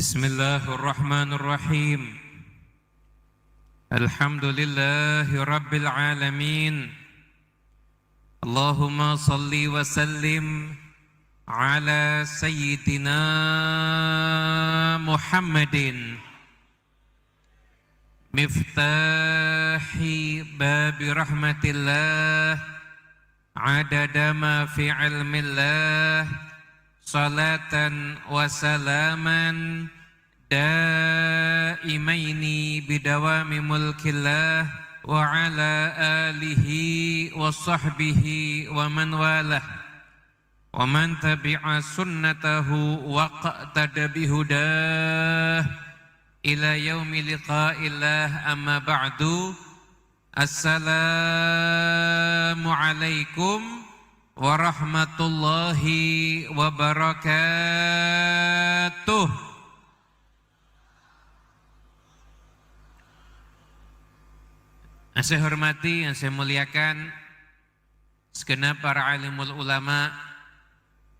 Bismillahirrahmanirrahim. Alhamdulillahi rabbil alamin. Allahumma salli wa sallim ala sayyidina Muhammadin miftahi babi rahmatillah adada ma fi ilmillah salatan wa salaman daimaini bidawami mulkillah wa ala alihi wa sahbihi wa man walah wa man tabi'a sunnatahu wa qa'tada bihudah ila yaumi liqa'illah. Amma ba'du. Assalamu alaikum warahmatullahi wabarakatuh. Yang saya hormati, yang saya muliakan segenap para alimul ulama,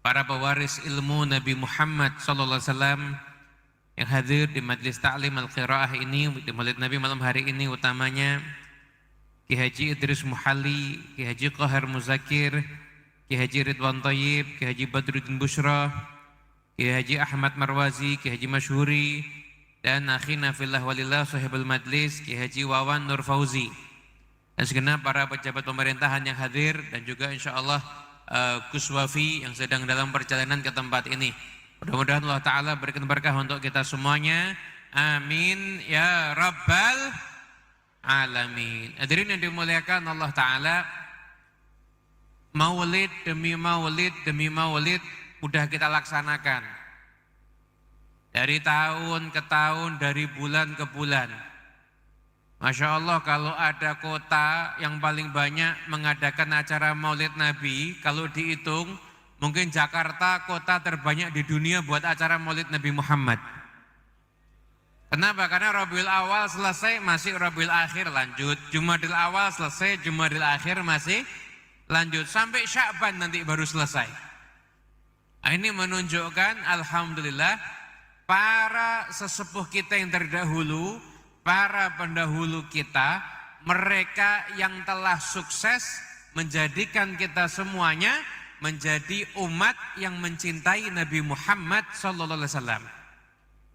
para pewaris ilmu Nabi Muhammad SAW yang hadir di majlis ta'lim al-qiraah ini, di Maulid Nabi malam hari ini, utamanya Ki Haji Idris Muhalli, Ki Haji Qahar Muzakir, Ki Haji Ridwan Thayyib, Ki Haji Badruddin Bushra, Ki Haji Ahmad Marwazi, Ki Haji Masyhuri, dan akhina fillah walillah sahibul majlis Ki Haji Wawan Nur Fauzi, dan segenap para pejabat pemerintahan yang hadir, dan juga insyaallah Gus Wafi yang sedang dalam perjalanan ke tempat ini. Mudah-mudahan Allah Ta'ala berikan berkah untuk kita semuanya. Amin ya rabbal alamin. Hadirin yang dimuliakan Allah Ta'ala, maulid demi maulid demi maulid udah kita laksanakan dari tahun ke tahun, dari bulan ke bulan. Masya Allah, kalau ada kota yang paling banyak mengadakan acara maulid Nabi, kalau dihitung mungkin Jakarta kota terbanyak di dunia buat acara maulid Nabi Muhammad. Kenapa? Karena Rabiul Awal selesai, masih Rabiul Akhir lanjut, Jumadil Awal selesai, Jumadil Akhir masih lanjut, sampai Sya'ban nanti baru selesai. Ini menunjukkan alhamdulillah para sesepuh kita yang terdahulu, para pendahulu kita, mereka yang telah sukses menjadikan kita semuanya menjadi umat yang mencintai Nabi Muhammad SAW.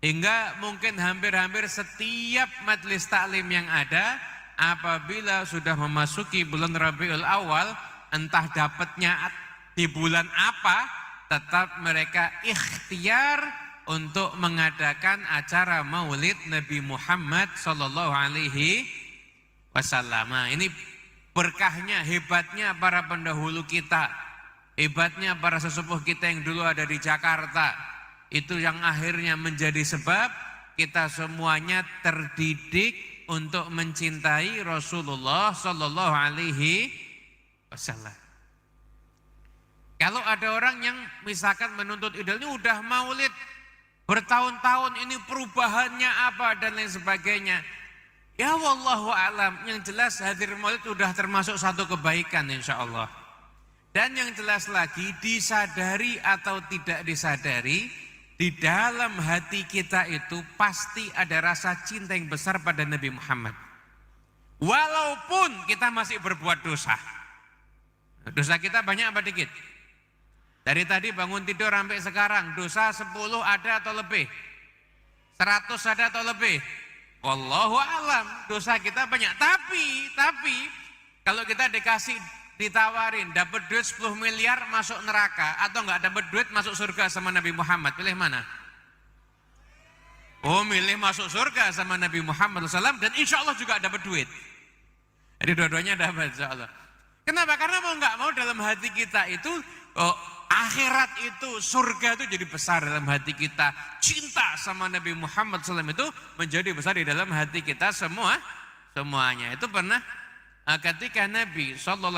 Hingga mungkin hampir-hampir setiap majlis taklim yang ada, apabila sudah memasuki bulan Rabiul Awal, entah dapatnya di bulan apa, tetap mereka ikhtiar untuk mengadakan acara maulid Nabi Muhammad SAW. Ini berkahnya, hebatnya para pendahulu kita, hebatnya para sesepuh kita yang dulu ada di Jakarta. Itu yang akhirnya menjadi sebab kita semuanya terdidik untuk mencintai Rasulullah SAW. Kalau ada orang yang misalkan menuntut idealnya udah maulid bertahun-tahun, ini perubahannya apa dan lain sebagainya, ya wallahu alam, yang jelas hadir maulid udah termasuk satu kebaikan insya Allah. Dan yang jelas lagi, disadari atau tidak disadari, di dalam hati kita itu pasti ada rasa cinta yang besar pada Nabi Muhammad. Walaupun kita masih berbuat dosa. Dosa kita banyak apa dikit? Dari tadi bangun tidur sampai sekarang, dosa 10 ada atau lebih? 100 ada atau lebih? Wallahu alam, dosa kita banyak. Tapi kalau kita ditawarin dapat duit 10 miliar masuk neraka, atau enggak dapat duit masuk surga sama Nabi Muhammad, pilih mana? Oh, milih masuk surga sama Nabi Muhammad SAW, dan insya Allah juga dapat duit. Jadi dua-duanya dapat insya Allah. Kenapa? Karena mau enggak mau dalam hati kita itu akhirat itu, surga itu jadi besar dalam hati kita. Cinta sama Nabi Muhammad SAW itu menjadi besar di dalam hati kita semuanya. Itu pernah ketika Nabi SAW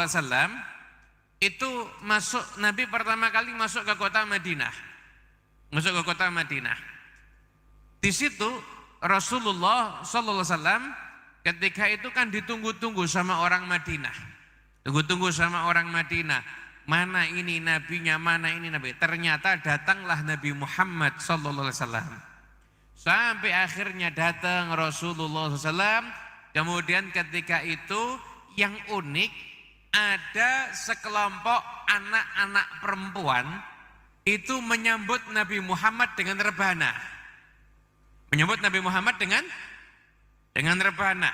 itu Nabi pertama kali masuk ke kota Madinah. Di situ Rasulullah SAW ketika itu kan ditunggu-tunggu sama orang Madinah. Mana ini nabinya, mana ini nabi. Ternyata datanglah Nabi Muhammad SAW. Sampai akhirnya datang Rasulullah SAW. Kemudian ketika itu yang unik, ada sekelompok anak-anak perempuan itu menyambut Nabi Muhammad dengan rebana. Menyambut Nabi Muhammad dengan rebana.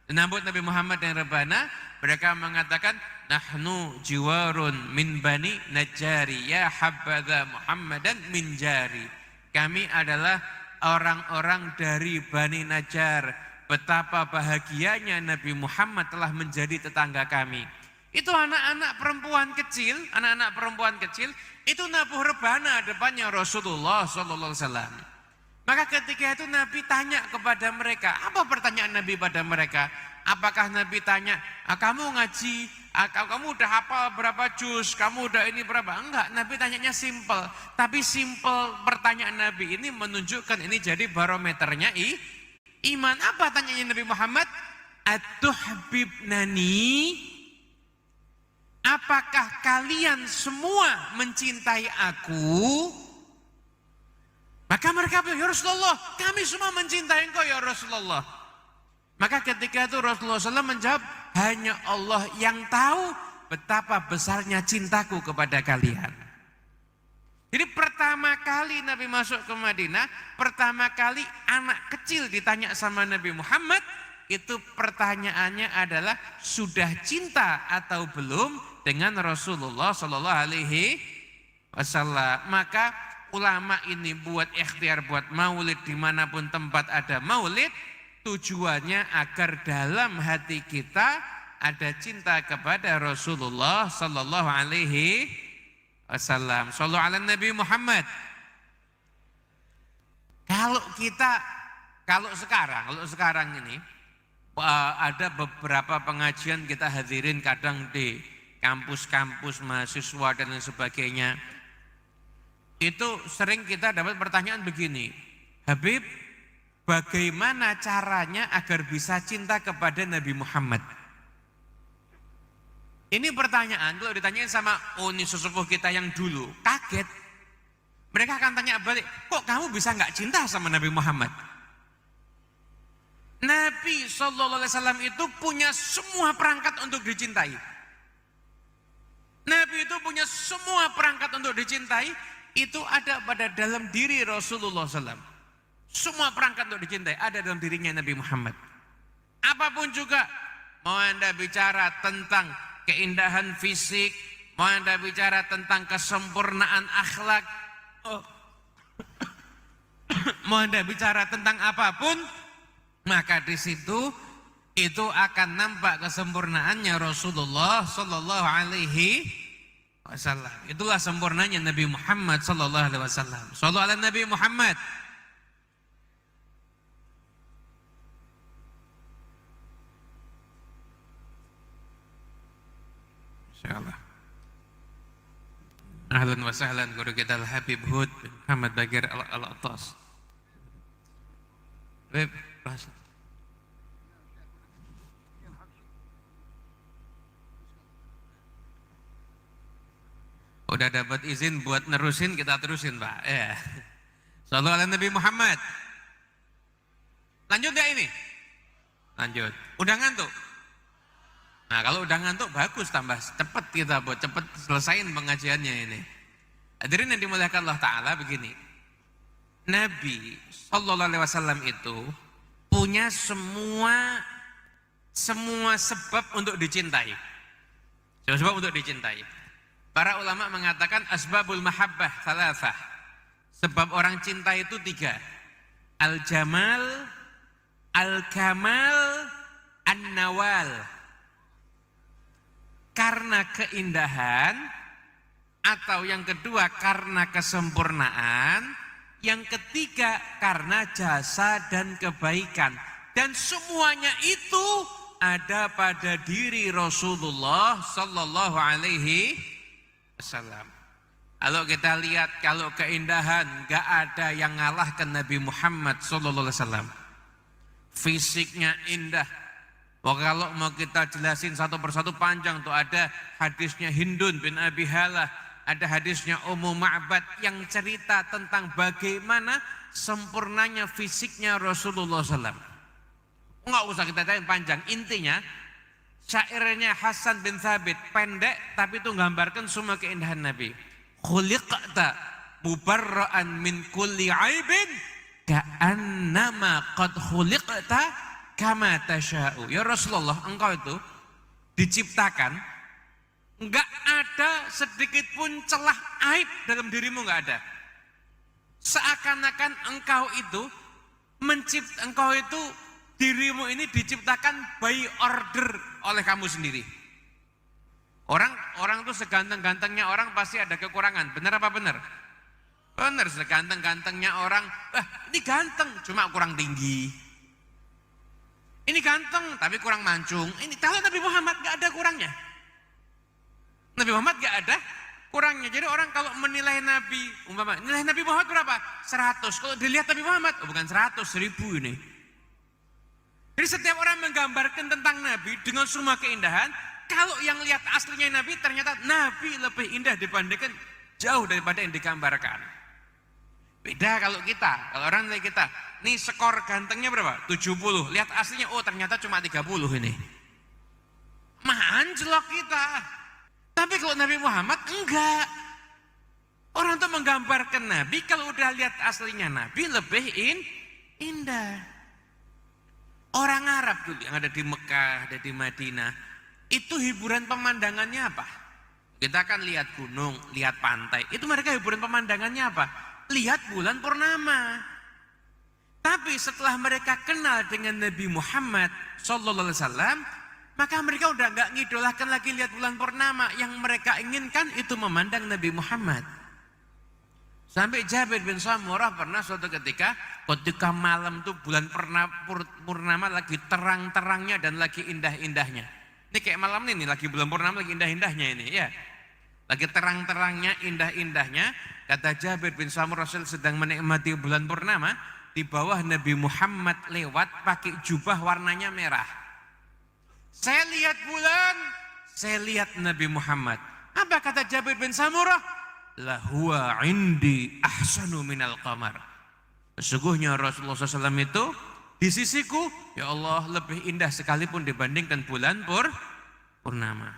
Menyambut Nabi Muhammad dengan rebana, mereka mengatakan, nahnu jiwarun min bani Najjari, ya habadha Muhammadan min jari. Kami adalah orang-orang dari Bani Najjar. Betapa bahagianya Nabi Muhammad telah menjadi tetangga kami. Itu anak-anak perempuan kecil, itu nabuh rebana depannya Rasulullah SAW. Maka ketika itu Nabi tanya kepada mereka, apa pertanyaan Nabi pada mereka? Apakah Nabi tanya, kamu ngaji, kamu udah hafal berapa juz, kamu udah ini berapa? Enggak, Nabi tanyanya simple. Tapi simple pertanyaan Nabi ini menunjukkan ini jadi barometernya iman. Apa tanyanya Nabi Muhammad? Atuhbibnani? Apakah kalian semua mencintai aku? Maka mereka bilang, ya Rasulullah, kami semua mencintai engkau ya Rasulullah. Maka ketika itu Rasulullah SAW menjawab, hanya Allah yang tahu betapa besarnya cintaku kepada kalian. Jadi pertama kali Nabi masuk ke Madinah, pertama kali anak kecil ditanya sama Nabi Muhammad, itu pertanyaannya adalah sudah cinta atau belum dengan Rasulullah SAW. Maka ulama ini buat ikhtiar buat maulid dimanapun tempat ada maulid, tujuannya agar dalam hati kita ada cinta kepada Rasulullah sallallahu alaihi wasallam. Shallallahu ala Nabi Muhammad. Kalau sekarang ini ada beberapa pengajian kita hadirin kadang di kampus-kampus mahasiswa dan lain sebagainya. Itu sering kita dapat pertanyaan begini, Habib, bagaimana caranya agar bisa cinta kepada Nabi Muhammad? Ini pertanyaan kalau ditanyain sama ini sesepuh kita yang dulu, kaget. Mereka akan tanya balik, kok kamu bisa nggak cinta sama Nabi Muhammad? Nabi SAW itu punya semua perangkat untuk dicintai. Nabi itu punya semua perangkat untuk dicintai, itu ada pada dalam diri Rasulullah SAW. Semua perangkat untuk dicintai ada dalam dirinya Nabi Muhammad. Apapun juga, mau Anda bicara tentang keindahan fisik, mau Anda bicara tentang kesempurnaan akhlak, mau Anda bicara tentang apapun, maka di situ itu akan nampak kesempurnaannya Rasulullah Sallallahu Alaihi Wasallam. Itulah sempurnanya Nabi Muhammad Sallallahu Alaihi Wasallam. Sallallahu ala Nabi Muhammad. Insyaallah. Ahlan wa sahlan guru kita Al-Habib Hud bin Muhammad Bagir Al-Attas. Habib, bahas. Udah dapat izin buat nerusin, kita terusin Pak. Ya. Sallallahu ala Nabi Muhammad. Lanjut gak ini? Lanjut. Udah ngantuk? Nah kalau udah ngantuk bagus, tambah cepat kita buat cepat selesain pengajiannya ini. Hadirin yang dimuliakan Allah Ta'ala, begini. Nabi Sallallahu Alaihi Wasallam itu punya semua sebab untuk dicintai. Semua sebab untuk dicintai. Para ulama mengatakan asbabul mahabbah thalathah. Sebab orang cinta itu 3. Al-jamal, al-kamal, an-nawal. Karena keindahan, atau yang kedua karena kesempurnaan, yang ketiga karena jasa dan kebaikan. Dan semuanya itu ada pada diri Rasulullah Sallallahu Alaihi Wasallam. Kalau kita lihat, kalau keindahan gak ada yang ngalahkan Nabi Muhammad Sallallahu Alaihi Wasallam. Fisiknya indah. Kalau mau kita jelasin satu persatu panjang tuh, ada hadisnya Hindun bin Abi Halah ada hadisnya Ummu Ma'bad yang cerita tentang bagaimana sempurnanya fisiknya Rasulullah SAW. Enggak usah kita tanya panjang, intinya syairnya Hasan bin Thabit pendek tapi itu menggambarkan semua keindahan Nabi. Khuliqta mubarra'an min kulli aibin ka'annama qad khuliqta kama tasha'u. Ya Rasulullah, engkau itu diciptakan enggak ada sedikit pun celah aib dalam dirimu, enggak ada. Seakan-akan engkau itu dirimu ini diciptakan by order oleh kamu sendiri. Orang tuh seganteng-gantengnya orang pasti ada kekurangan. Benar apa benar? Benar, seganteng-gantengnya orang, ini ganteng cuma kurang tinggi. Ini ganteng tapi kurang mancung. Ini kalau Nabi Muhammad gak ada kurangnya. Nabi Muhammad gak ada kurangnya. Jadi orang kalau menilai Nabi, nilai Nabi Muhammad berapa? 100. Kalau dilihat Nabi Muhammad, bukan 100, 1000 ini. Jadi setiap orang menggambarkan tentang Nabi dengan semua keindahan. Kalau yang lihat aslinya Nabi, ternyata Nabi lebih indah dibandingkan jauh daripada yang digambarkan. Beda kalau kita, kalau orang nilai kita, nih skor gantengnya berapa? 70. Lihat aslinya, oh ternyata cuma 30 ini. Anjlok kita. Tapi kalau Nabi Muhammad enggak. Orang tuh menggambarkan Nabi, kalau udah lihat aslinya Nabi lebih indah. Orang Arab dulu yang ada di Mekah, ada di Madinah, itu hiburan pemandangannya apa? Kita kan lihat gunung, lihat pantai. Itu mereka hiburan pemandangannya apa? Lihat bulan purnama. Tapi setelah mereka kenal dengan Nabi Muhammad SAW, maka mereka udah nggak ngidolakan lagi lihat bulan purnama. Yang mereka inginkan itu memandang Nabi Muhammad. Sampai Jabir bin Samurah pernah suatu ketika malam tuh bulan purnama lagi terang-terangnya dan lagi indah-indahnya. Ini kayak malam ini lagi bulan purnama lagi indah-indahnya ini ya. Lagi terang-terangnya, indah-indahnya. Kata Jabir bin Samurah sedang menikmati bulan purnama, di bawah Nabi Muhammad lewat pakai jubah warnanya merah. Saya lihat bulan, saya lihat Nabi Muhammad. Apa kata Jabir bin Samurah? Lahuwa indi ahsanu minal qamar. Sesungguhnya Rasulullah SAW itu di sisiku, ya Allah, lebih indah sekalipun dibandingkan bulan purnama.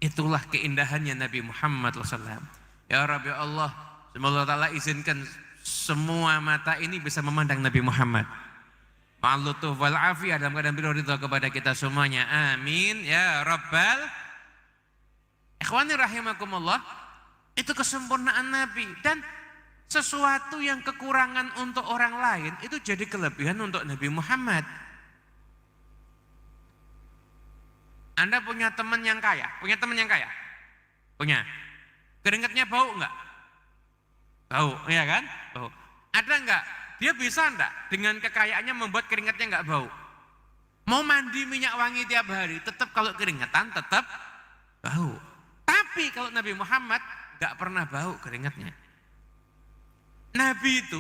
Itulah keindahannya Nabi Muhammad SAW. Ya Rabbi Allah, semoga Allah Ta'ala izinkan semua mata ini bisa memandang Nabi Muhammad. Ma'alutuf wal afiyah dalam keadaan ridha kepada kita semuanya. Amin ya Rabbal. Ikhwani rahimakumullah. Itu kesempurnaan Nabi, dan sesuatu yang kekurangan untuk orang lain itu jadi kelebihan untuk Nabi Muhammad. Anda punya teman yang kaya? Punya teman yang kaya? Punya. Keringatnya bau enggak? Bau, iya kan? Bau. Ada enggak? Dia bisa enggak dengan kekayaannya membuat keringatnya enggak bau? Mau mandi minyak wangi tiap hari, tetap kalau keringatan tetap bau. Tapi kalau Nabi Muhammad gak pernah bau keringatnya. Nabi itu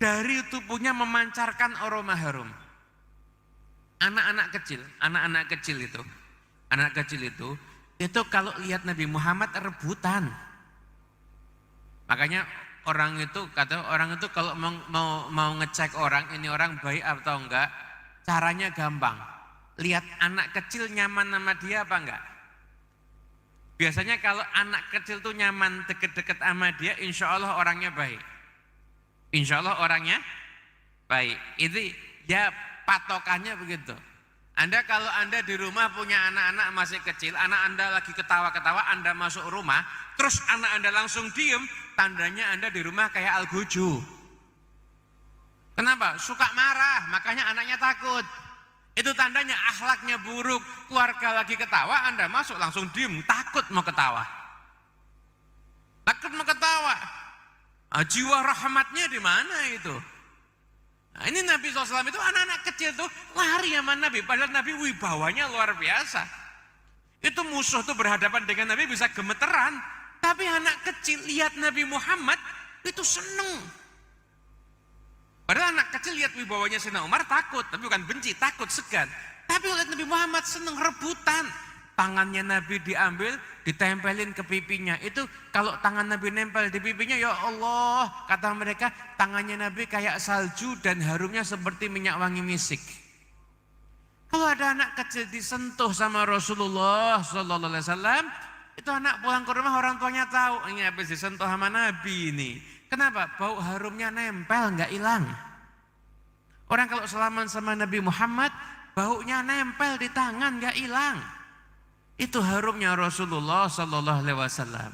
dari tubuhnya memancarkan aroma harum. Anak-anak kecil itu kalau lihat Nabi Muhammad rebutan. Makanya orang itu kalau mau ngecek orang ini orang baik atau enggak, caranya gampang. Lihat anak kecil nyaman sama dia apa enggak? Biasanya kalau anak kecil tuh nyaman deket-deket sama dia, insya Allah orangnya baik. Insya Allah orangnya baik. Itu ya patokannya begitu. Kalau Anda di rumah punya anak-anak masih kecil, anak Anda lagi ketawa-ketawa, Anda masuk rumah, terus anak Anda langsung diem, tandanya Anda di rumah kayak Al-Guju. Kenapa? Suka marah, makanya anaknya takut. Itu tandanya akhlaknya buruk. Keluarga lagi ketawa, Anda masuk langsung diem, takut mau ketawa. Jiwa rahmatnya di mana itu? Nah, ini Nabi SAW itu anak-anak kecil tuh lari sama Nabi, padahal Nabi wibawanya luar biasa. Itu musuh tuh berhadapan dengan Nabi bisa gemeteran, tapi anak kecil lihat Nabi Muhammad itu seneng. Padahal anak kecil lihat wibawanya Sayyidina Umar takut, tapi bukan benci, takut, segan. Tapi lihat Nabi Muhammad seneng rebutan. Tangannya Nabi diambil, ditempelin ke pipinya. Itu kalau tangan Nabi nempel di pipinya, ya Allah, kata mereka tangannya Nabi kayak salju dan harumnya seperti minyak wangi misik. Kalau ada anak kecil disentuh sama Rasulullah Sallallahu Alaihi Wasallam, itu anak pulang ke rumah orang tuanya tahu ini habis disentuh sama Nabi ini. Kenapa? Bau harumnya nempel, nggak hilang. Orang kalau salaman sama Nabi Muhammad, baunya nempel di tangan, nggak hilang. Itu harumnya Rasulullah Sallallahu Alaihi Wasallam.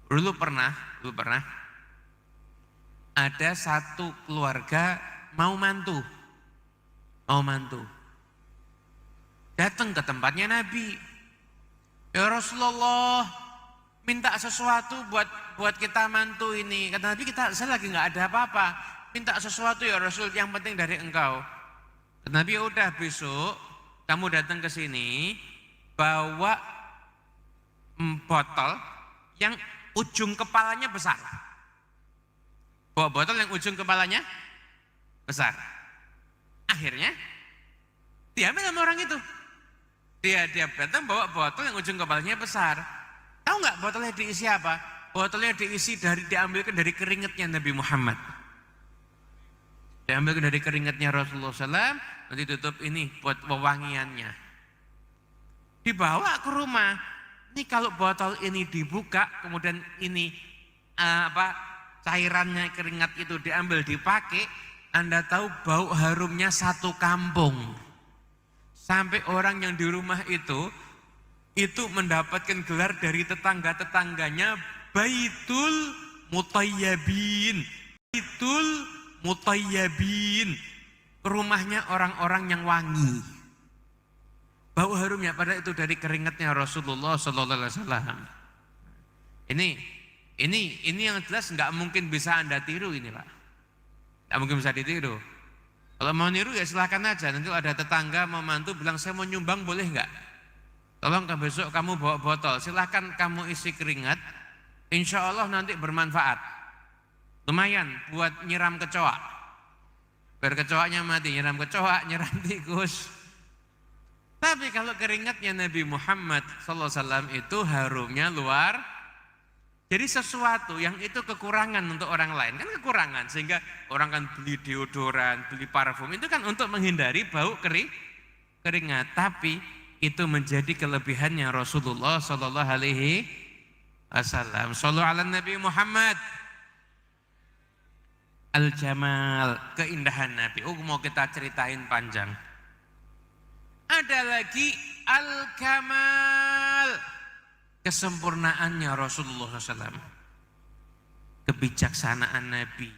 Dulu pernah ada satu keluarga mau mantu, datang ke tempatnya Nabi. Ya Rasulullah, minta sesuatu buat kita mantu ini. Kata Nabi, saya lagi nggak ada apa-apa. Minta sesuatu ya Rasul, yang penting dari engkau. Kata Nabi, udah besok kamu datang ke sini bawa botol yang ujung kepalanya besar. Bawa botol yang ujung kepalanya besar. Akhirnya diambil sama orang itu. Dia datang bawa botol yang ujung kepalanya besar. Tahu nggak botolnya diisi apa? Botolnya diambilkan dari keringatnya Nabi Muhammad. Diambilkan dari keringatnya Rasulullah SAW, nanti tutup ini buat wewangiannya. Dibawa ke rumah. Ini kalau botol ini dibuka, kemudian ini cairannya keringat itu diambil dipakai, Anda tahu bau harumnya satu kampung. Sampai orang yang di rumah itu mendapatkan gelar dari tetangga-tetangganya Baitul Mutayyabin. Baitul Mutayyabin, rumahnya orang-orang yang wangi. Bau harumnya pada itu dari keringatnya Rasulullah Sallallahu Alaihi Wasallam. Ini yang jelas nggak mungkin bisa Anda tiru ini Pak. Nggak mungkin bisa ditiru. Kalau mau niru ya silahkan aja. Nanti ada tetangga mau mantu bilang saya mau nyumbang boleh nggak? Tolong besok kamu bawa botol. Silahkan kamu isi keringat. Insya Allah nanti bermanfaat. Lumayan buat nyiram kecoa. Biar kecoanya mati, nyiram kecoa, nyiram tikus. Tapi kalau keringatnya Nabi Muhammad SAW itu harumnya luar. Jadi sesuatu yang itu kekurangan untuk orang lain, kan kekurangan. Sehingga orang kan beli deodoran, beli parfum, itu kan untuk menghindari bau keringat. Tapi itu menjadi kelebihannya Rasulullah Sallallahu Alaihi Wasallam. Sallu ala Nabi Muhammad. Al-Jamal, keindahan Nabi. Mau kita ceritain panjang. Ada lagi Al-Kamal, kesempurnaannya Rasulullah SAW. Kebijaksanaan Nabi.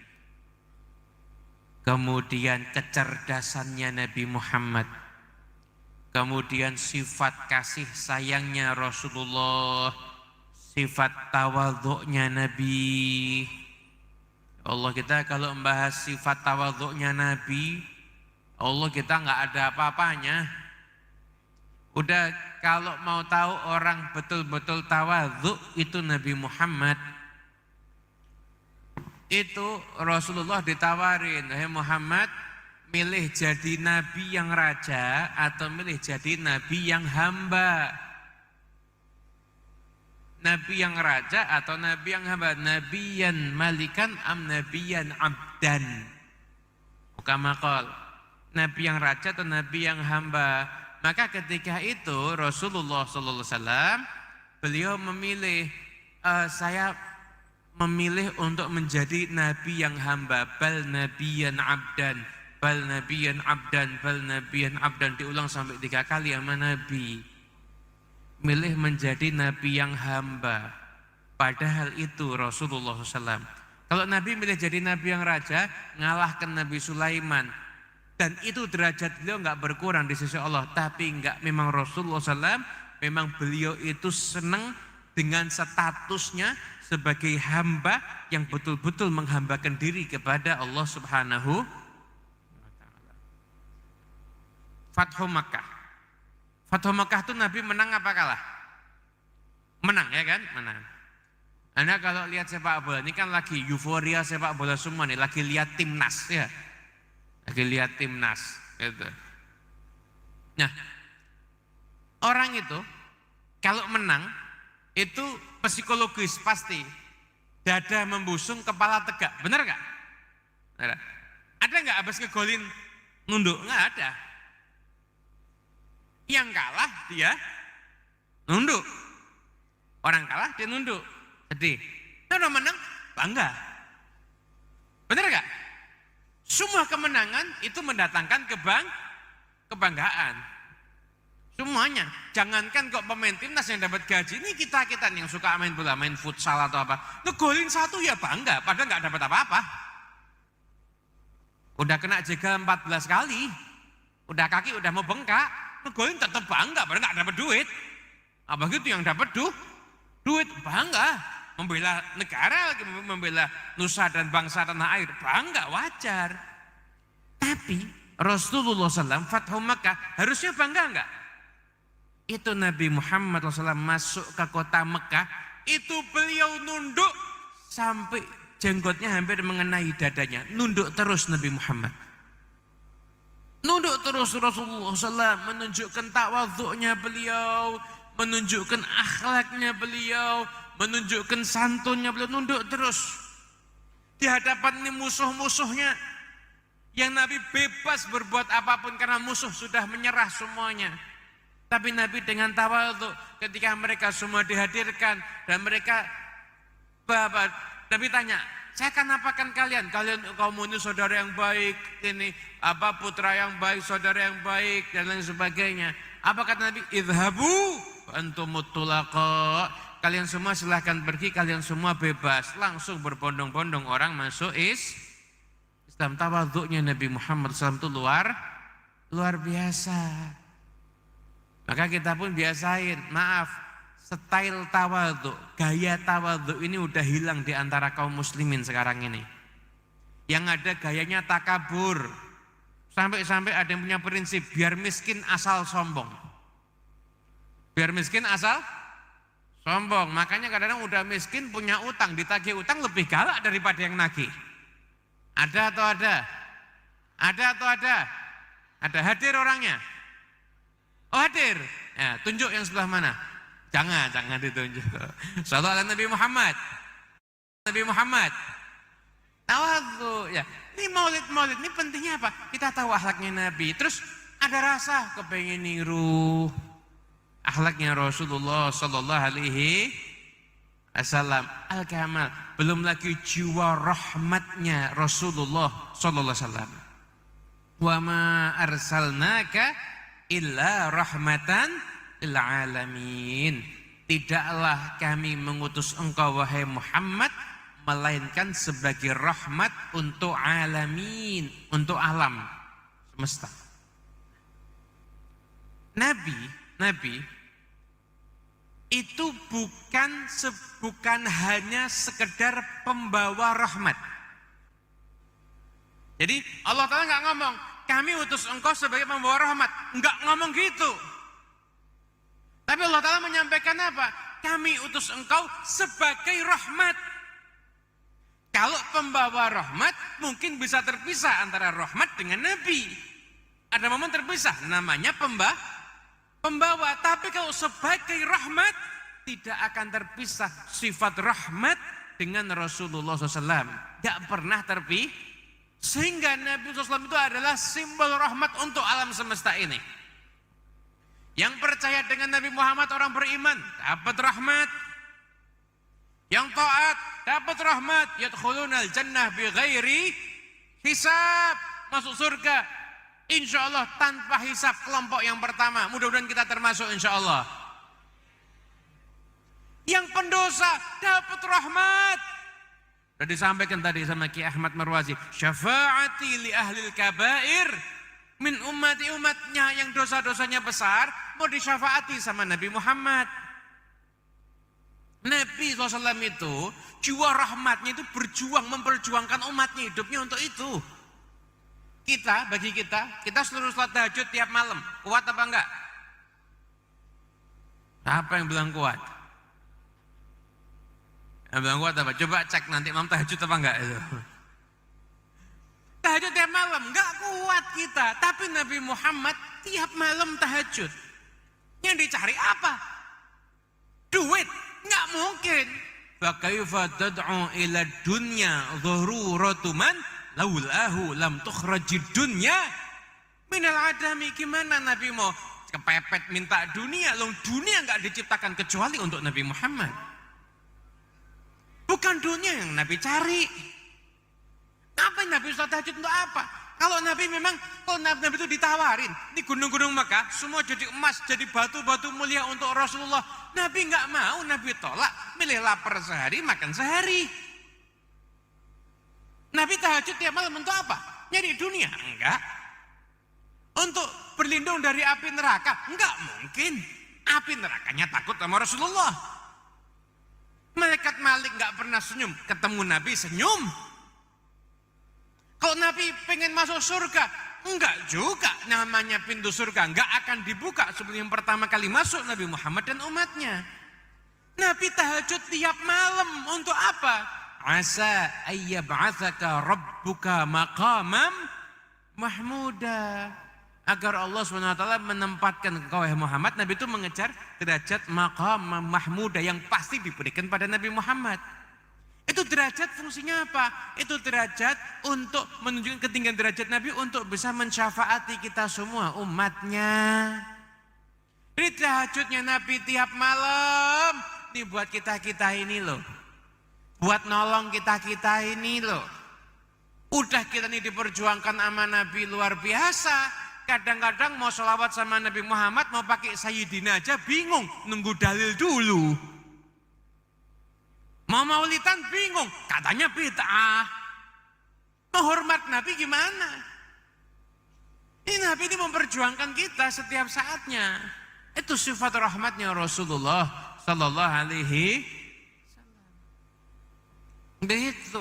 Kemudian kecerdasannya Nabi Muhammad. Kemudian sifat kasih sayangnya Rasulullah. Sifat tawadhu'nya Nabi. Allah, kita kalau membahas sifat tawadhu'nya Nabi, Allah kita nggak ada apa-apanya. Udah kalau mau tahu orang betul-betul tawadhu itu Nabi Muhammad. Itu Rasulullah ditawarin, "Hai Muhammad, milih jadi nabi yang raja atau milih jadi nabi yang hamba?" Nabi yang raja atau nabi yang hamba? Nabiyan malikan am nabiyan abdan? Kama qala, nabi yang raja atau nabi yang hamba? Maka ketika itu Rasulullah SAW beliau memilih, saya memilih untuk menjadi nabi yang hamba. Bal nabiyan abdan, bal nabiyan abdan, bal nabiyan abdan, diulang sampai 3 kali sama Nabi. Milih menjadi nabi yang hamba. Padahal itu Rasulullah SAW. Kalau Nabi milih jadi nabi yang raja, ngalahkan Nabi Sulaiman. Dan itu derajat beliau nggak berkurang di sisi Allah. Tapi memang Rasulullah SAW, memang beliau itu senang dengan statusnya sebagai hamba yang betul-betul menghambakan diri kepada Allah Subhanahu wa Ta'ala. Fathu Makkah. Fathu Makkah itu Nabi menang apa kalah? Menang ya kan? Menang. Anda kalau lihat sepak bola, ini kan lagi euforia sepak bola semua nih, lagi lihat timnas ya. Lagi lihat timnas gitu. Nah, orang itu Kalau menang itu psikologis pasti. Dada membusung, kepala tegak. Benar nggak? Ada nggak habis ngegolin nunduk? Nggak ada. Yang kalah dia nunduk. Orang kalah dia nunduk. Sedih. Kalau menang bangga. Benar nggak? Semua kemenangan itu mendatangkan kebanggaan. Semuanya. Jangankan kok pemain timnas yang dapat gaji, ini kita yang suka main bola, main futsal atau apa. Ngegolin satu ya bangga, padahal nggak dapat apa-apa. Udah kena jegal 14 kali, udah kaki udah mau bengkak, ngegolin tetap bangga, padahal nggak dapat duit. Apa gitu yang dapat duit bangga, membela negara, membela nusa dan bangsa tanah air, bangga, wajar. Tapi Rasulullah SAW Fathu Makkah harusnya bangga enggak? Itu Nabi Muhammad SAW masuk ke kota Mekah, itu beliau nunduk sampai jenggotnya hampir mengenai dadanya, nunduk terus Nabi Muhammad. Nunduk terus Rasulullah SAW, menunjukkan tawadhu'nya beliau, menunjukkan akhlaknya beliau, menunjukkan santunnya beliau, nunduk terus. Di hadapan ini musuh-musuhnya, yang Nabi bebas berbuat apapun karena musuh sudah menyerah semuanya. Tapi Nabi dengan tawadhu ketika mereka semua dihadirkan dan mereka Nabi tanya, saya akan apakan kalian? Kalian kaum ini saudara yang baik, ini apa putra yang baik, saudara yang baik dan lain sebagainya. Apa kata Nabi? Idhabu antumut tulaqa. Kalian semua silahkan pergi, kalian semua bebas. Langsung berbondong-bondong orang masuk Islam. Tawadhu'nya Nabi Muhammad SAW itu luar biasa. Maka kita pun biasain, maaf, style tawadhu, gaya tawadhu ini udah hilang di antara kaum muslimin sekarang ini. Yang ada gayanya takabur. Sampai-sampai ada yang punya prinsip, biar miskin asal sombong. Biar miskin asal sombong. Makanya kadang-kadang udah miskin punya utang, ditagih utang lebih galak daripada yang nagih. Ada atau ada? Ada atau ada? Ada, hadir orangnya. Oh hadir, ya, tunjuk yang sebelah mana? Jangan ditunjuk. Shallallahu ala Nabi Muhammad. Nabi Muhammad. Tawadhu, ya. Ini maulid, ini pentingnya apa? Kita tahu akhlaknya Nabi. Terus ada rasa kepengen niru akhlaknya Rasulullah Sallallahu Alaihi Wasallam. Al-Kamal. Belum lagi jiwa rahmatnya Rasulullah Sallallahu Alaihi Wasallam. Wa ma arsalnaka illa rahmatan lil alamin. Tidaklah kami mengutus engkau wahai Muhammad melainkan sebagai rahmat untuk alamin, untuk alam semesta. Nabi itu bukan hanya sekedar pembawa rahmat. Jadi Allah Ta'ala nggak ngomong kami utus engkau sebagai pembawa rahmat, enggak ngomong gitu. Tapi Allah Ta'ala menyampaikan apa? Kami utus engkau sebagai rahmat. Kalau pembawa rahmat mungkin bisa terpisah antara rahmat dengan Nabi. Ada momen terpisah, namanya pembawa. Tapi kalau sebagai rahmat tidak akan terpisah sifat rahmat dengan Rasulullah SAW. Gak pernah terpisah. Sehingga Nabi SAW itu adalah simbol rahmat untuk alam semesta ini. Yang percaya dengan Nabi Muhammad orang beriman dapat rahmat. Yang taat dapat rahmat. Yadkhulunal jannah bighairi hisab. Masuk surga insya Allah tanpa hisab, kelompok yang pertama. Mudah-mudahan kita termasuk insya Allah. Yang pendosa dapat rahmat. Sudah disampaikan tadi sama Ki Ahmad Marwazi, syafaati li ahlil kabair min umatnya yang dosa-dosanya besar mau disyafaati sama Nabi Muhammad. Nabi SAW itu jiwa rahmatnya itu berjuang memperjuangkan umatnya, hidupnya untuk itu. Bagi kita seluruh salat tahajud tiap malam, kuat apa enggak? Apa yang bilang kuat? Bilang kuat apa? Coba cek nanti malam tahajud apa enggak itu. Tahajud tiap malam, enggak kuat kita. Tapi Nabi Muhammad tiap malam tahajud. Yang dicari apa? duit, nggak mungkin. Fa kaifa tad'u ila dunya dhururatu man laulahu lam tukhrajid dunya minal adami. Gimana Nabi mau kepepet minta dunia? Loh, dunia nggak diciptakan kecuali untuk Nabi Muhammad. Bukan dunia yang Nabi cari. Apa Nabi sholat tahajud untuk apa? Kalau Nabi memang, kalau Nabi itu ditawarin, di gunung-gunung Makkah semua jadi emas, jadi batu-batu mulia untuk Rasulullah. Nabi nggak mau, Nabi tolak, milih lapar sehari, makan sehari. Nabi tahajud tiap malam untuk apa? Nyari dunia? Enggak. Untuk berlindung dari api neraka? Enggak mungkin. Api nerakanya takut sama Rasulullah. Malaikat Malik nggak pernah senyum, ketemu Nabi senyum. Kalau Nabi pengen masuk surga, enggak juga, namanya pintu surga enggak akan dibuka sebelum yang pertama kali masuk Nabi Muhammad dan umatnya. Nabi tahajud tiap malam untuk apa? Asa ayyab'atsaka rabbuka maqamam mahmuda. Agar Allah SWT menempatkan engkau Muhammad, Nabi itu mengejar derajat maqam mahmuda yang pasti diberikan pada Nabi Muhammad. Itu derajat fungsinya apa? Itu derajat untuk menunjukkan ketinggian derajat Nabi untuk bisa mensyafaati kita semua umatnya. Jadi tahajudnya Nabi tiap malam ini buat kita-kita ini loh. Buat nolong kita-kita ini loh. Udah kita ini diperjuangkan sama Nabi luar biasa. Kadang-kadang mau sholawat sama Nabi Muhammad mau pakai Sayyidina aja bingung, nunggu dalil dulu. Mau maulidan bingung, katanya bid'ah. Menghormat Nabi gimana? Ini Nabi ini memperjuangkan kita setiap saatnya. Itu sifat rahmatnya Rasulullah Sallallahu Alaihi Wasallam. Begitu.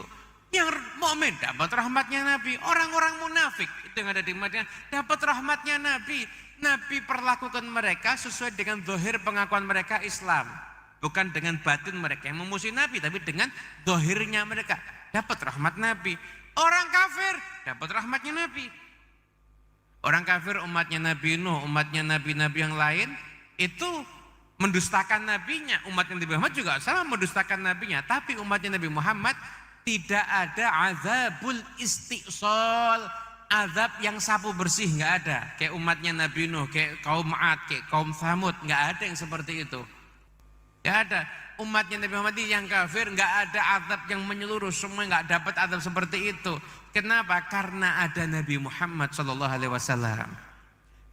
Yang mukmin dapat rahmatnya Nabi. Orang-orang munafik itu yang ada di Madinah dapat rahmatnya Nabi. Nabi perlakukan mereka sesuai dengan zahir pengakuan mereka Islam. Bukan dengan batin mereka yang memusuhi Nabi, tapi dengan zahirnya mereka dapat rahmat Nabi. Orang kafir dapat rahmatnya Nabi. Orang kafir umatnya Nabi Nuh, umatnya nabi-nabi yang lain itu mendustakan nabinya. Umatnya Nabi Muhammad juga sama mendustakan nabinya. Tapi umatnya Nabi Muhammad tidak ada azabul istiqsal, azab yang sapu bersih, nggak ada. Kayak umatnya Nabi Nuh, kayak kaum Ad, kayak kaum Thamud, nggak ada yang seperti itu. Nggak ada. Umatnya Nabi Muhammad yang kafir nggak ada azab yang menyeluruh, semua nggak dapat azab seperti itu. Kenapa? Karena ada Nabi Muhammad Shallallahu Alaihi Wasallam.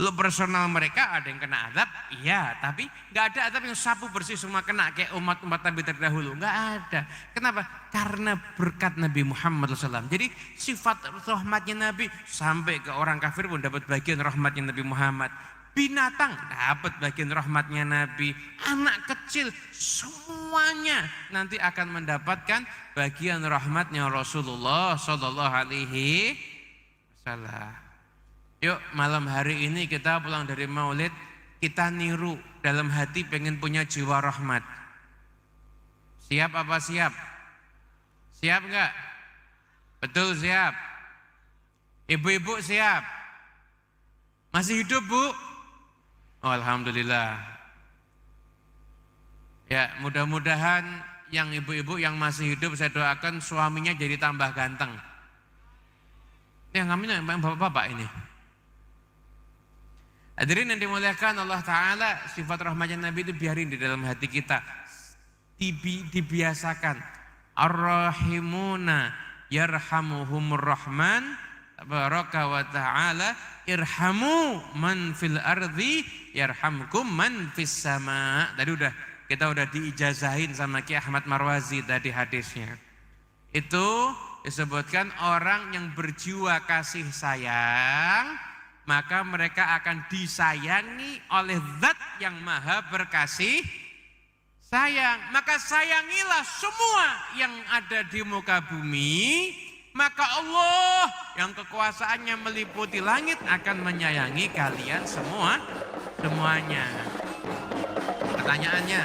Lo personal mereka ada yang kena azab, iya, tapi nggak ada azab yang sapu bersih semua kena kayak umat-umat Nabi terdahulu, nggak ada. Kenapa? Karena berkat Nabi Muhammad SAW. Jadi sifat rahmatnya Nabi sampai ke orang kafir pun dapat bagian rahmatnya Nabi Muhammad. Binatang dapat bagian rahmatnya Nabi, anak kecil semuanya nanti akan mendapatkan bagian rahmatnya Rasulullah Sallallahu Alaihi Wasallam. Yuk malam hari ini kita pulang dari maulid, kita niru dalam hati pengen punya jiwa rahmat. Siap apa siap? Siap enggak? Betul siap. Ibu-ibu siap? Masih hidup Bu? Oh, alhamdulillah. Ya, mudah-mudahan yang ibu-ibu yang masih hidup saya doakan suaminya jadi tambah ganteng. Yang kami yang bapak-bapak ini. Hadirin yang dimuliakan Allah Ta'ala, sifat rahmatnya Nabi itu biarin di dalam hati kita. Dibiasakan. Ar-Rahimuna yarhamuhumur Rahman tabaraka wa ta'ala irhamu man fil ardi yarhamkum man fis sama. Tadi kita udah diijazahin sama Ki Ahmad Marwazi tadi hadisnya. Itu disebutkan orang yang berjiwa kasih sayang, maka mereka akan disayangi oleh Zat yang Maha Berkasih sayang. Maka sayangilah semua yang ada di muka bumi, maka Allah yang kekuasaannya meliputi langit akan menyayangi kalian semuanya. Pertanyaannya,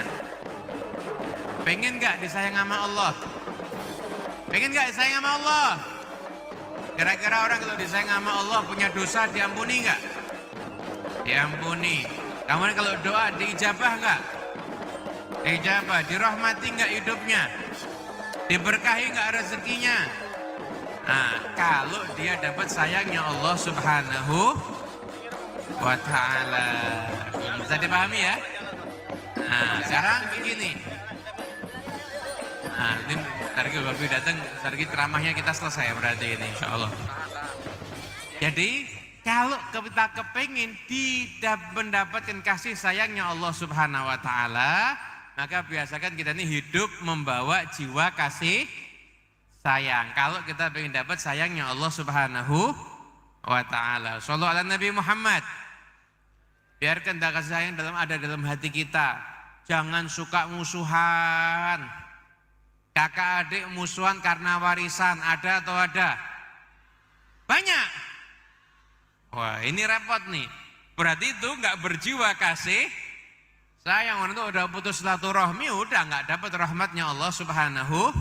pengen gak disayang sama Allah? Pengen gak disayang sama Allah? Kira-kira orang kalau disayang sama Allah punya dosa diampuni gak? Diampuni. Kamu kalau doa diijabah gak? ijabah, dirahmati nggak hidupnya, diberkahi nggak rezekinya. Nah, kalau dia dapat sayangnya Allah Subhanahu wa ta'ala. Bisa dipahami ya? Nah, sekarang begini. Nah, ini Targi Babi datang, Targi ceramahnya kita selesai berarti ini, insya Allah. Jadi, kalau kita kepingin mendapatkan kasih sayangnya Allah Subhanahu wa ta'ala, maka biasakan kita ini hidup membawa jiwa kasih sayang. Kalau kita ingin dapat sayangnya Allah Subhanahu wa ta'ala. Shallallahu ala Nabi Muhammad. Biarkan kasih sayang ada dalam hati kita. Jangan suka musuhan. Kakak adik musuhan karena warisan, ada atau ada? Banyak. Wah, ini repot nih. Berarti itu nggak berjiwa kasih sayang. Orang itu udah putus silaturahmi, udah nggak dapat rahmatnya Allah Subhanahu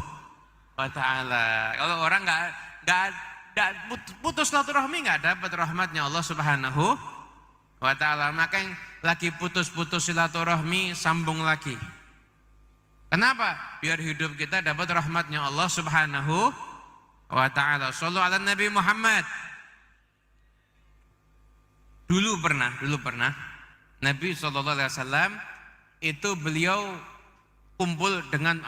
wa ta'ala. Kalau orang nggak putus silaturahmi, nggak dapat rahmatnya Allah Subhanahu wa ta'ala. Maka yang lagi putus-putus silaturahmi, sambung lagi. Kenapa? Biar hidup kita dapat rahmatnya Allah Subhanahu wa ta'ala. Shallallahu ala Nabi Muhammad. Dulu pernah Nabi SAW itu beliau kumpul dengan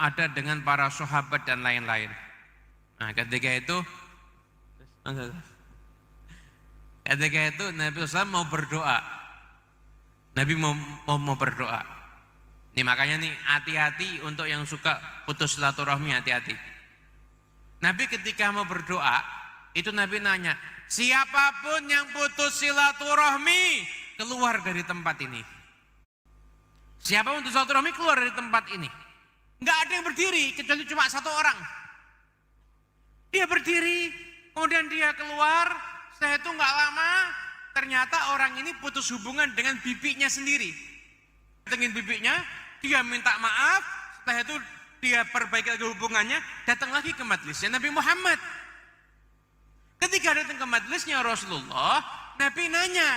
para sahabat dan lain-lain. Nah, ketika itu Nabi SAW mau berdoa. Nabi mau berdoa. Ini makanya nih hati-hati untuk yang suka putus silaturahmi, hati-hati. Nabi ketika mau berdoa, itu Nabi nanya, siapapun yang putus silaturahmi keluar dari tempat ini. Siapapun putus silaturahmi keluar dari tempat ini. Enggak ada yang berdiri kecuali cuma satu orang. Dia berdiri, kemudian dia keluar. Setelah itu enggak lama, ternyata orang ini putus hubungan dengan bibinya sendiri. Dengan bibinya, dia minta maaf. Setelah itu dia perbaiki lagi hubungannya, datang lagi ke majelisnya Nabi Muhammad. Ketika datang ke majelisnya Rasulullah, Nabi nanya,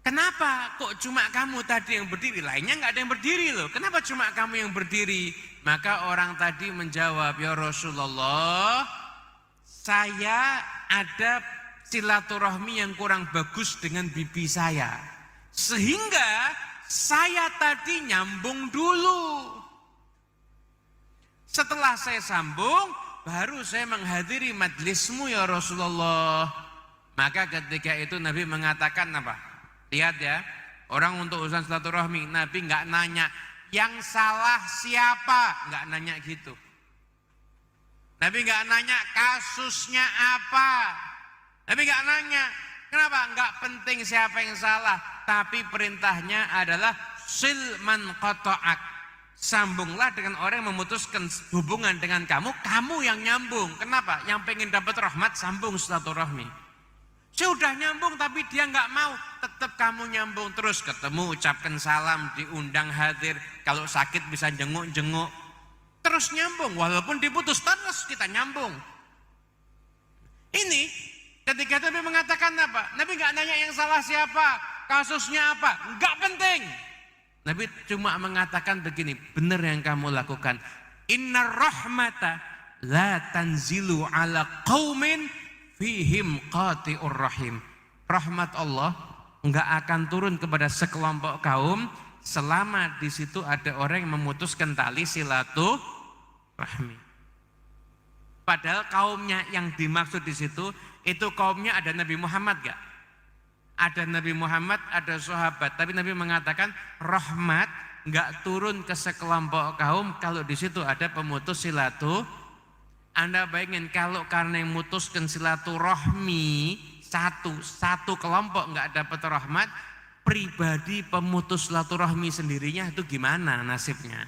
kenapa kok cuma kamu tadi yang berdiri? Lainnya nggak ada yang berdiri loh. Kenapa cuma kamu yang berdiri? Maka orang tadi menjawab, ya Rasulullah, saya ada silaturahmi yang kurang bagus dengan bibi saya. Sehingga saya tadi nyambung dulu. Setelah saya sambung, baru saya menghadiri majlismu ya Rasulullah. Maka ketika itu Nabi mengatakan apa? Lihat ya, orang untuk urusan silaturahmi, Nabi nggak nanya yang salah siapa, nggak nanya gitu. Nabi nggak nanya kasusnya apa. Nabi nggak nanya. Kenapa? Nggak penting siapa yang salah, tapi perintahnya adalah silman qata'ak. Sambunglah dengan orang yang memutuskan hubungan dengan kamu, kamu yang nyambung. Kenapa? Yang pengen dapat rahmat, sambung silaturahmi. Sudah nyambung tapi dia nggak mau, tetap kamu nyambung terus. Ketemu, ucapkan salam, diundang hadir. Kalau sakit bisa jenguk-jenguk. Terus nyambung, walaupun diputus terus kita nyambung. Ini ketika Nabi mengatakan apa? Nabi nggak nanya yang salah siapa, kasusnya apa, nggak penting. Nabi cuma mengatakan begini, benar yang kamu lakukan. Inna rahmata la tanzilu ala qaumin fihim qati'ur rahim. Rahmat Allah enggak akan turun kepada sekelompok kaum selama di situ ada orang yang memutuskan tali silaturahmi. Padahal kaumnya yang dimaksud di situ itu kaumnya ada Nabi Muhammad enggak? Ada Nabi Muhammad, ada sahabat, tapi Nabi mengatakan rahmat enggak turun ke sekelompok kaum kalau di situ ada pemutus silaturahmi. Anda bayangin kalau karena yang memutuskan silaturahmi satu kelompok enggak dapat rahmat, pribadi pemutus silaturahmi sendirinya itu gimana nasibnya?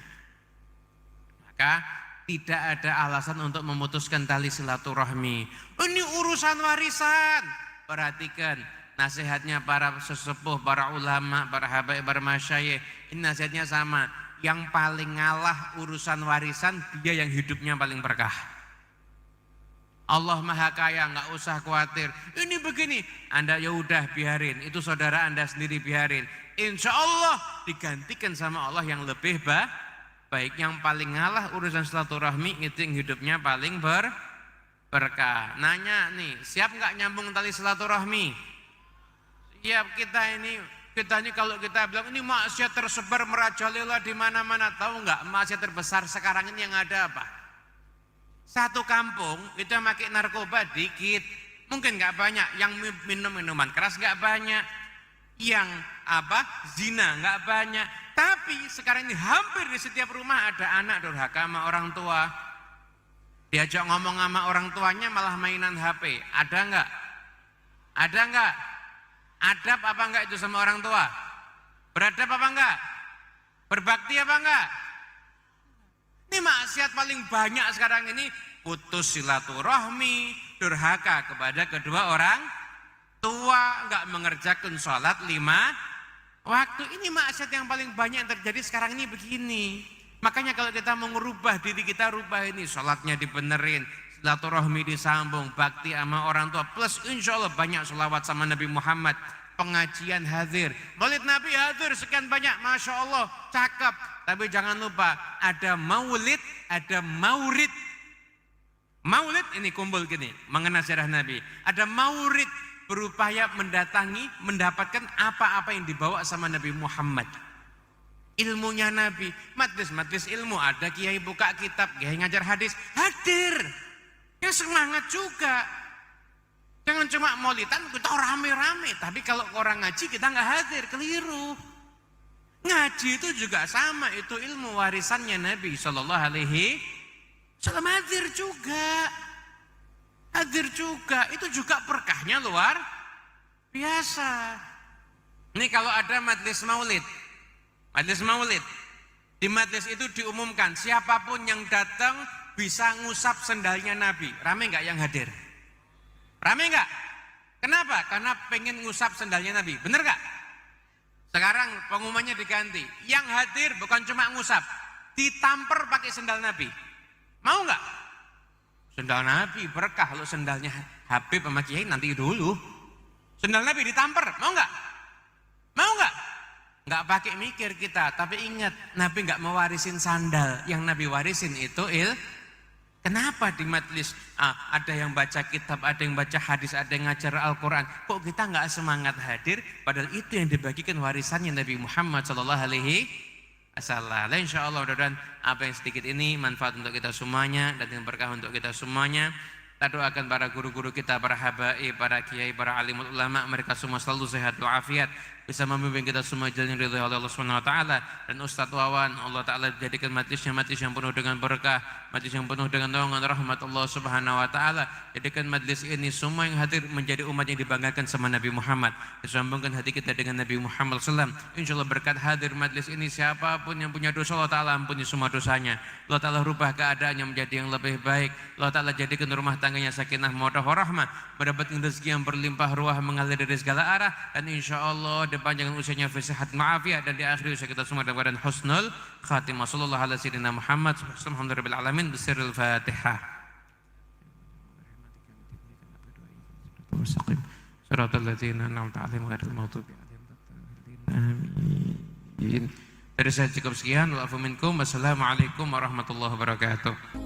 Maka tidak ada alasan untuk memutuskan tali silaturahmi. Ini urusan warisan. Perhatikan nasihatnya para sesepuh, para ulama, para habaib, para masyayikh. Ini nasihatnya sama. Yang paling ngalah urusan warisan dia yang hidupnya paling berkah. Allah Maha Kaya, nggak usah khawatir. Ini begini, Anda ya udah biarin. Itu saudara Anda sendiri biarin. insya Allah digantikan sama Allah yang lebih baik. Yang paling ngalah urusan silaturahmi itu yang hidupnya paling berkah. Nanya nih, siap nggak nyambung tali silaturahmi? Siap. Kita ini kalau kita bilang ini maksiat tersebar merajalela di mana-mana, tahu nggak maksiat terbesar sekarang ini yang ada apa? Satu kampung itu yang pakai narkoba dikit, mungkin nggak banyak, yang minum minuman keras nggak banyak, yang zina nggak banyak, tapi sekarang ini hampir di setiap rumah ada anak durhaka sama orang tua. Diajak ngomong sama orang tuanya malah mainan HP. Ada nggak? Ada nggak? Adab apa enggak itu sama orang tua? Beradab apa enggak? Berbakti apa enggak? Ini maksiat paling banyak sekarang ini, putus silaturahmi, durhaka kepada kedua orang tua, enggak mengerjakan sholat 5 waktu. Ini maksiat yang paling banyak yang terjadi sekarang ini begini. Makanya kalau kita mau merubah diri kita, rubah ini, sholatnya dibenerin, silaturahmi disambung, bakti sama orang tua, plus insya Allah banyak sholawat sama Nabi Muhammad, pengajian hadir, maulid Nabi hadir sekian banyak, masya Allah, cakep. Tapi jangan lupa ada maulid, ada maurid. Maulid ini kumpul gini, mengenal sejarah Nabi. Ada maurid, berupaya mendatangi, mendapatkan apa-apa yang dibawa sama Nabi Muhammad. Ilmunya Nabi, majlis ilmu, ada kiai buka kitab, kiai ngajar hadis, hadir. Ya semangat juga. Jangan cuma maulidan kita rame-rame, tapi kalau orang ngaji kita nggak hadir, keliru. Ngaji itu juga sama, itu ilmu warisannya Nabi Shallallahu Alaihi Wasallam. Hadir juga, itu juga berkahnya luar biasa. Ini kalau ada majlis maulid, di majlis itu diumumkan siapapun yang datang bisa ngusap sendalnya Nabi. Rame nggak yang hadir? Rame nggak? Kenapa? Karena pengen ngusap sendalnya Nabi. Bener nggak? Sekarang pengumumannya diganti. Yang hadir bukan cuma ngusap, ditamper pakai sendal Nabi. Mau nggak? Sendal Nabi berkah. Kalau sendalnya Habib sama Kiai nanti dulu. Sendal Nabi ditamper. Mau nggak? Mau nggak? Nggak pakai mikir kita. Tapi ingat, Nabi nggak mewarisin sandal. Yang Nabi warisin itu Kenapa di majlis ada yang baca kitab, ada yang baca hadis, ada yang ngajar Al-Quran, kok kita nggak semangat hadir? Padahal itu yang dibagikan warisannya Nabi Muhammad Sallallahu Alaihi Wasallam. Insya Allah mudah-mudahan apa yang sedikit ini manfaat untuk kita semuanya dan yang berkah untuk kita semuanya. Kita doakan para guru-guru kita, para habaib, para kiai, para alimul ulama, mereka semua selalu sehat walafiat, bisa memimpin kita semua jalan yang ridho oleh Allah Subhanahu wa taala. Dan Ustaz Wawan, Allah taala jadikan majlisnya majlis yang penuh dengan berkah, majlis yang penuh dengan naungan rahmat Allah Subhanahu wa taala. Jadikan majlis ini semua yang hadir menjadi umat yang dibanggakan sama Nabi Muhammad. Disambungkan hati kita dengan Nabi Muhammad sallallahu alaihi wasallam. Insyaallah berkat hadir majlis ini, siapapun yang punya dosa, Allah taala ampuni semua dosanya. Allah taala rubah keadaannya menjadi yang lebih baik. Allah taala jadikan rumah tangganya sakinah mawaddah warahmah, mendapatkan rezeki yang berlimpah ruah mengalir dari segala arah, dan insyaallah dipanjangkan usianya fi sihat ma'afiyah, dan di akhir usia kita semua dalam keadaan husnul khatimah. Sallallahu alaihi wasallam Muhammad alhamdulillahil alamin bisirril Fatihah. Shiratal ladzina an'amta 'alaihim ghairil maghdubi 'alaihim waladdallin. Amin. Dari saya cukup sekian. Wassalamualaikum warahmatullahi wabarakatuh.